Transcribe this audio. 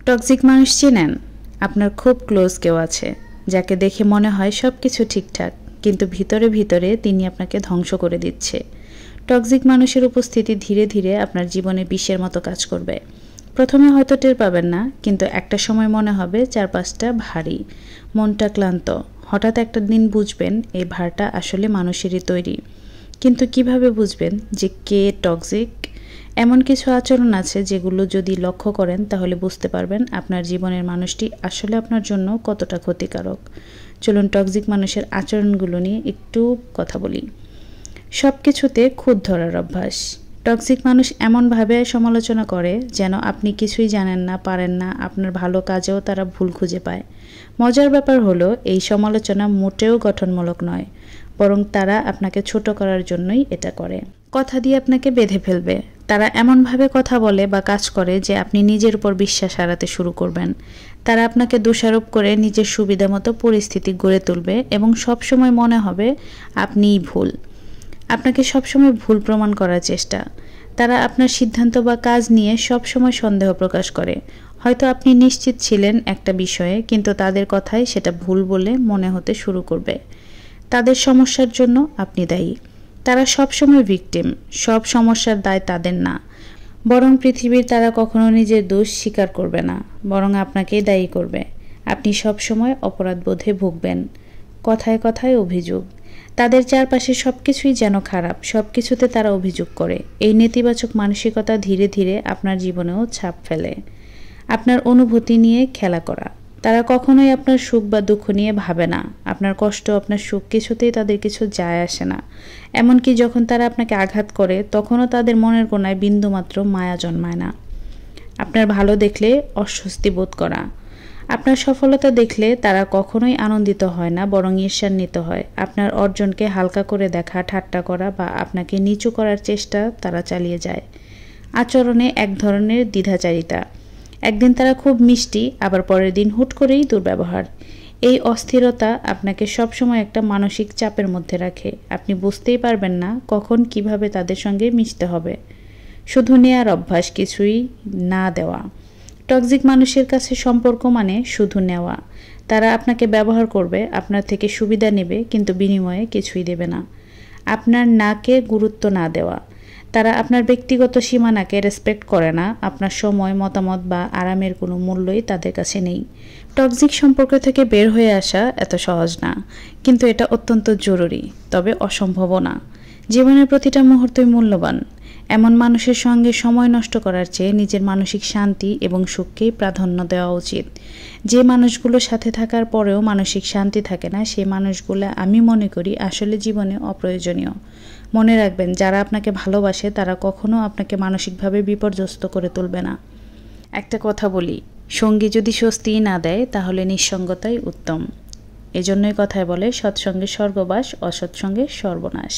Toxic মানুষ চেনেন? আপনার খুব ক্লোজ কেউ আছে যাকে দেখে মনে হয় সব কিছু ঠিকঠাক, কিন্তু ভিতরে ভিতরে তিনি আপনাকে ধ্বংস করে দিচ্ছে। টক্সিক মানুষের উপস্থিতি ধীরে ধীরে আপনার জীবনে বিষের মতো কাজ করবে। প্রথমে হয়তো টের পাবেন না, কিন্তু একটা সময় মনে হবে চারপাশটা ভারী, মনটা ক্লান্ত। হঠাৎ একটা দিন বুঝবেন এই ভারটা আসলে মানুষেরই তৈরি। কিন্তু কিভাবে বুঝবেন যে কে টক্সিক? এমন কিছু আচরণ আছে যেগুলো যদি লক্ষ্য করেন তাহলে বুঝতে পারবেন আপনার জীবনের মানুষটি আসলে আপনার জন্য কতটা ক্ষতিকারক। চলুন টক্সিক মানুষের আচরণগুলো নিয়ে একটু কথা বলি। সব কিছুতে খুঁত ধরার অভ্যাস। টক্সিক মানুষ এমনভাবে সমালোচনা করে যেন আপনি কিছুই জানেন না, পারেন না। আপনার ভালো কাজেও তারা ভুল খুঁজে পায়। মজার ব্যাপার হলো এই সমালোচনা মোটেও গঠনমূলক নয়, বরং তারা আপনাকে ছোট করার জন্যই এটা করে। কথা দিয়ে আপনাকে বেঁধে ফেলবে। তারা এমনভাবে কথা বলে বা কাজ করে যে আপনি নিজের উপর বিশ্বাস হারাতে শুরু করবেন। তারা আপনাকে দোষারোপ করে নিজের সুবিধা মতো পরিস্থিতি গড়ে তুলবে এবং সবসময় মনে হবে আপনিই ভুল। আপনাকে সবসময় ভুল প্রমাণ করার চেষ্টা। তারা আপনার সিদ্ধান্ত বা কাজ নিয়ে সবসময় সন্দেহ প্রকাশ করে। হয়তো আপনি নিশ্চিত ছিলেন একটা বিষয়ে, কিন্তু তাদের কথায় সেটা ভুল বলে মনে হতে শুরু করবে। তাদের সমস্যার জন্য আপনি দায়ী। তারা সবসময় ভিকটিম। সব সমস্যার দায় তাদের না, বরং পৃথিবীর। তারা কখনো নিজের দোষ স্বীকার করবে না, বরং আপনাকেই দায়ী করবে। আপনি সবসময় অপরাধবোধে ভুগবেন। কথায় কথায় অভিযোগ। তাদের চারপাশে সব কিছুই যেন খারাপ, সব কিছুতে তারা অভিযোগ করে। এই নেতিবাচক মানসিকতা ধীরে ধীরে আপনার জীবনেও ছাপ ফেলে। আপনার অনুভূতি নিয়ে খেলা করা। তারা কখনোই আপনার সুখ বা দুঃখ নিয়ে ভাবে না। আপনার কষ্ট, আপনার সুখ কিছুতেই তাদের কিছু যায় আসে না। এমনকি যখন তারা আপনাকে আঘাত করে তখনও তাদের মনের কোণায় বিন্দুমাত্র মায়া জন্মায় না। আপনার ভালো দেখলে অস্বস্তি বোধ করা। আপনার সফলতা দেখলে তারা কখনোই আনন্দিত হয় না, বরং ঈর্ষান্বিত হয়। আপনার অর্জনকে হালকা করে দেখা, ঠাট্টা করা বা আপনাকে নিচু করার চেষ্টা তারা চালিয়ে যায়। আচরণে এক ধরনের দ্বিধাচারিতা। একদিন তারা খুব মিষ্টি, আবার পরের দিন হুট করেই দুর্ব্যবহার। এই অস্থিরতা আপনাকে সবসময় একটা মানসিক চাপের মধ্যে রাখে। আপনি বুঝতেই পারবেন না কখন কিভাবে তাদের সঙ্গে মিশতে হবে। শুধু নেয়ার অভ্যাস, কিছুই না দেওয়া। টক্সিক মানুষের কাছে সম্পর্ক মানে শুধু নেওয়া। তারা আপনাকে ব্যবহার করবে, আপনার থেকে সুবিধা নেবে, কিন্তু বিনিময়ে কিছুই দেবে না। আপনার নাকে গুরুত্ব না দেওয়া। তারা আপনার ব্যক্তিগত সীমানাকে রেসপেক্ট করে না। আপনার সময়, মতামত বা আরামের কোনো মূল্যই তাদের কাছে নেই। টক্সিক সম্পর্ক থেকে বের হয়ে আসা এত সহজ না, কিন্তু এটা অত্যন্ত জরুরি, তবে অসম্ভবও না। জীবনের প্রতিটা মুহূর্তই মূল্যবান। এমন মানুষের সঙ্গে সময় নষ্ট করার চেয়ে নিজের মানসিক শান্তি এবং সুখকেই প্রাধান্য দেওয়া উচিত। যে মানুষগুলোর সাথে থাকার পরেও মানসিক শান্তি থাকে না, সেই মানুষগুলো আমি মনে করি আসলে জীবনে অপ্রয়োজনীয়। মনে রাখবেন, যারা আপনাকে ভালোবাসে তারা কখনো আপনাকে মানসিকভাবে বিপর্যস্ত করে তুলবে না। একটা কথা বলি, সঙ্গী যদি স্বস্তিই না দেয় তাহলে নিঃসঙ্গতাই উত্তম। এজন্যই কথায় বলে, সৎসঙ্গে স্বর্গবাস, অসৎসঙ্গে সর্বনাশ।